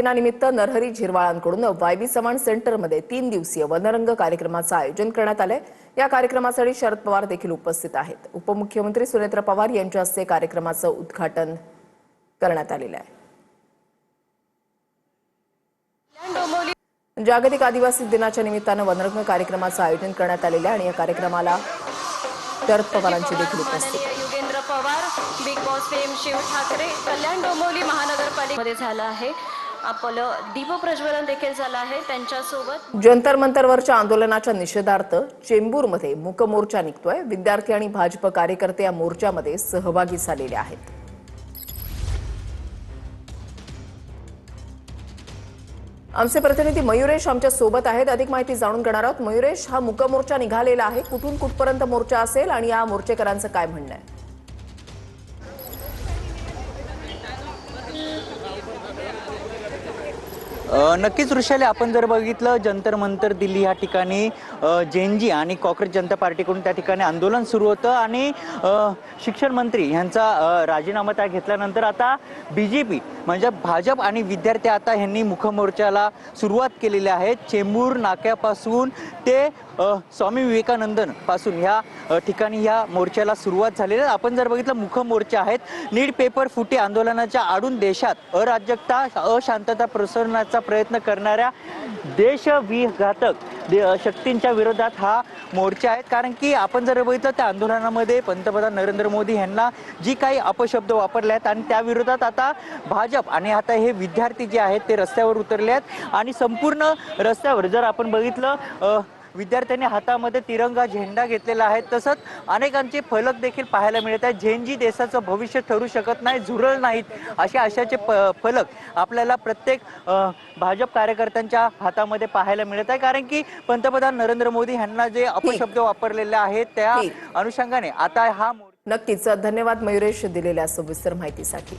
दिनानिमित्त नरहरी झिरवाळांकडून वायवी चव्हाण सेंटरमध्ये 3 दिवसीय वनरंग कार्यक्रमाचं आयोजन करण्यात आलंय। या कार्यक्रमासाठी शरद पवार देखील उपस्थित आहेत। उपमुख्यमंत्री सुनेत्र पवार यांच्या हस्ते कार्यक्रमाचं उद्घाटन करण्यात आलेलं आहे। जागतिक आदिवासी दिनाच्या निमित्तानं वनरंग कार्यक्रमाचं आयोजन करण्यात आलेलं आहे आणि या कार्यक्रमाला शरद पवारांची देखील उपस्थिती आहे। Yugendra Pawar, Bigg Boss fame Shiv Thackeray, Kalyan Dombivli महानगरपालिकेमध्ये झालं आहे। आपलं दीप प्रज्वलन देखील झालं आहे। त्यांच्यासोबत जंतर मंतरवरच्या आंदोलनाच्या निषेधार्थ चेंबूरमध्ये मूक मोर्चा निघतोय। विद्यार्थी आणि भाजप कार्यकर्ते या मोर्चामध्ये सहभागी झालेले आहेत। आमचे प्रतिनिधी मयुरेश आमच्या सोबत आहेत। अधिक माहिती जाणून घेणार आहोत। मयुरेश, हा मूक मोर्चा निघालेला आहे, कुठून कुठपर्यंत मोर्चा असेल आणि या मोर्चेकरांचं काय म्हणणं आहे? नक्कीच ऋषाली, आपण जर बघितलं जंतर मंतर दिल्ली या ठिकाणी जेएनजी आणि काँग्रेस जनता पार्टीकडून त्या ठिकाणी आंदोलन सुरू होतं आणि शिक्षण मंत्री यांचा राजीनामा त्या घेतल्यानंतर आता बीजेपी म्हणजे भाजप आणि विद्यार्थी आता यांनी मुखमोर्चाला सुरुवात केलेली आहे। चेंबूर नाक्यापासून ते स्वामी विवेकानंदन पासून ह्या ठिकाणी या मोर्चाला सुरुवात झालेली आहे। आपण जर बघितलं मुखमोर्चा आहेत, नीट पेपर फुटी आंदोलनाच्या आडून देशात अराजकता अशांतता पसरवण्याचा प्रयत्न करणाऱ्या देशविघातक शक्तींच्या विरोधात हा मोर्चा आहे। कारण की आपण जर बघितलं त्या आंदोलनामध्ये पंतप्रधान नरेंद्र मोदी यांना जी काही अपशब्द वापरले आहेत आणि त्या विरोधात आता भाजप आणि आता हे विद्यार्थी जे आहेत ते रस्त्यावर उतरले आहेत आणि संपूर्ण रस्त्यावर जर आपण बघितलं विद्यार्थ्यांनी हातामध्ये तिरंगा झेंडा घेतलेला आहे। तसंच अनेकांचे फलक देखील पाहायला मिळत आहेत। जेएनजी देशाचं भविष्य ठरू शकत नाही, झुरळ नाहीत असे आशाचे फलक आपल्याला प्रत्येक भाजप कार्यकर्त्यांच्या हातामध्ये पाहायला मिळत आहे। कारण की पंतप्रधान नरेंद्र मोदी यांना जे अपशब्द वापरलेले आहेत त्या अनुषंगाने आता हा नक्कीच धन्यवाद मयुरेश दिलेल्या सविस्तर माहितीसाठी।